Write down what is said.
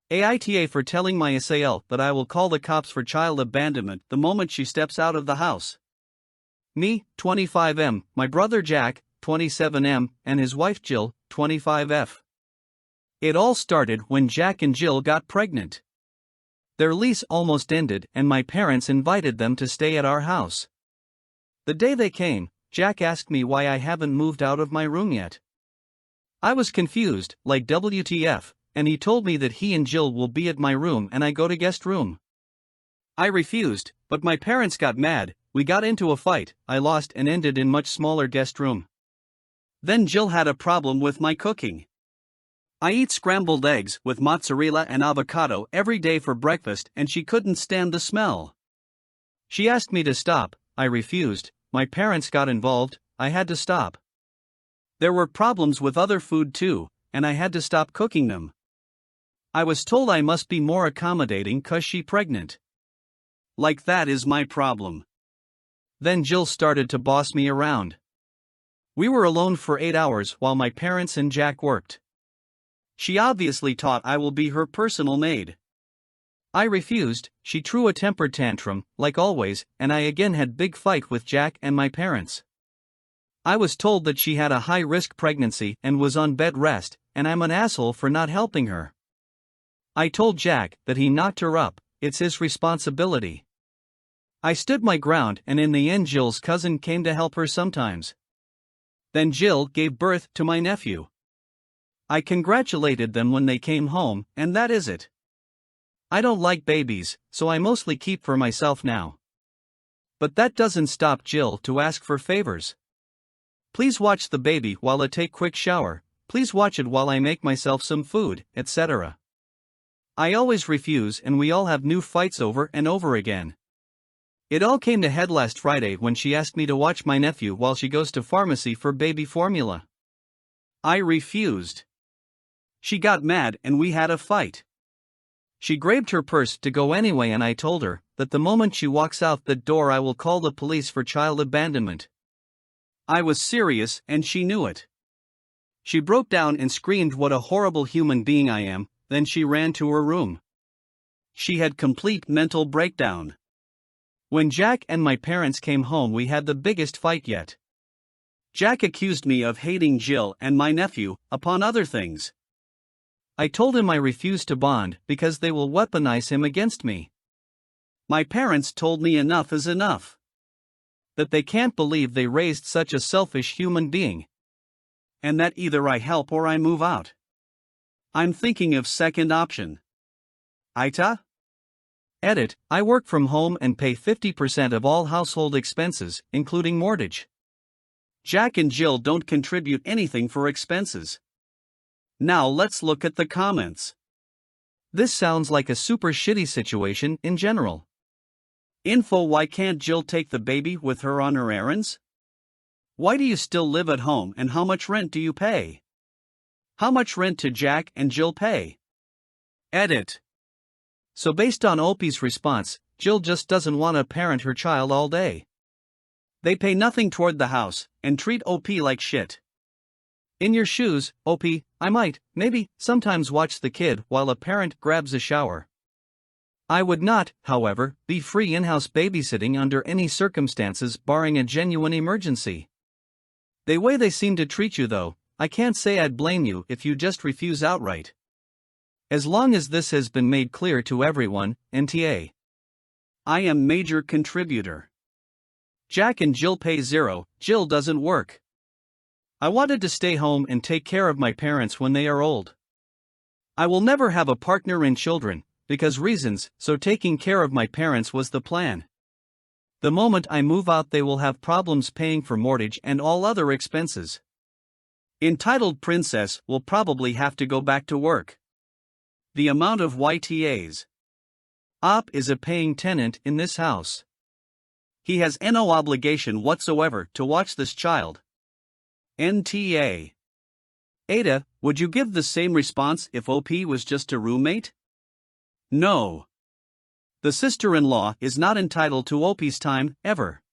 AITA for telling my SIL that I will call the cops for child abandonment the moment she steps out of the house. Me, 25M, my brother Jack, 27M, and his wife Jill, 25F. It all started when Jack and Jill got pregnant. Their lease almost ended and my parents invited them to stay at our house. The day they came, Jack asked me why I haven't moved out of my room yet. I was confused, like WTF, and he told me that he and Jill will be at my room and I go to guest room. I refused, but my parents got mad, we got into a fight, I lost and ended in much smaller guest room. Then Jill had a problem with my cooking. I eat scrambled eggs with mozzarella and avocado every day for breakfast and she couldn't stand the smell. She asked me to stop, I refused, my parents got involved, I had to stop. There were problems with other food too, and I had to stop cooking them. I was told I must be more accommodating 'cause she pregnant. Like that is my problem. Then Jill started to boss me around. We were alone for 8 hours while my parents and Jack worked. She obviously thought I will be her personal maid. I refused, she threw a temper tantrum, like always, and I again had big fight with Jack and my parents. I was told that she had a high-risk pregnancy and was on bed rest, and I'm an asshole for not helping her. I told Jack that he knocked her up, it's his responsibility. I stood my ground and in the end Jill's cousin came to help her sometimes. Then Jill gave birth to my nephew. I congratulated them when they came home, and that is it. I don't like babies, so I mostly keep for myself now. But that doesn't stop Jill to ask for favors. Please watch the baby while I take quick shower, please watch it while I make myself some food, etc. I always refuse and we all have new fights over and over again. It all came to head last Friday when she asked me to watch my nephew while she goes to pharmacy for baby formula. I refused. She got mad and we had a fight. She grabbed her purse to go anyway and I told her that the moment she walks out the door I will call the police for child abandonment. I was serious and she knew it. She broke down and screamed what a horrible human being I am, then she ran to her room. She had complete mental breakdown. When Jack and my parents came home we had the biggest fight yet. Jack accused me of hating Jill and my nephew, upon other things. I told him I refused to bond because they will weaponize him against me. My parents told me enough is enough. That they can't believe they raised such a selfish human being. And that either I help or I move out. I'm thinking of second option. AITA? Edit, I work from home and pay 50% of all household expenses, including mortgage. Jack and Jill don't contribute anything for expenses. Now let's look at the comments. This sounds like a super shitty situation in general. Info: why can't Jill take the baby with her on her errands? Why do you still live at home and how much rent do you pay? How much rent do Jack and Jill pay? Edit. So based on Opie's response, Jill just doesn't want to parent her child all day. They pay nothing toward the house and treat OP like shit. In your shoes, OP, I might, maybe, sometimes watch the kid while a parent grabs a shower. I would not, however, be free in-house babysitting under any circumstances barring a genuine emergency. The way they seem to treat you though, I can't say I'd blame you if you just refuse outright. As long as this has been made clear to everyone, NTA. I am major contributor. Jack and Jill pay zero, Jill doesn't work. I wanted to stay home and take care of my parents when they are old. I will never have a partner in children, because reasons, so taking care of my parents was the plan. The moment I move out they will have problems paying for mortgage and all other expenses. Entitled Princess will probably have to go back to work. The amount of YTAs. OP is a paying tenant in this house. He has no obligation whatsoever to watch this child. NTA. AITA, would you give the same response if OP was just a roommate? No. The sister-in-law is not entitled to OP's time, ever.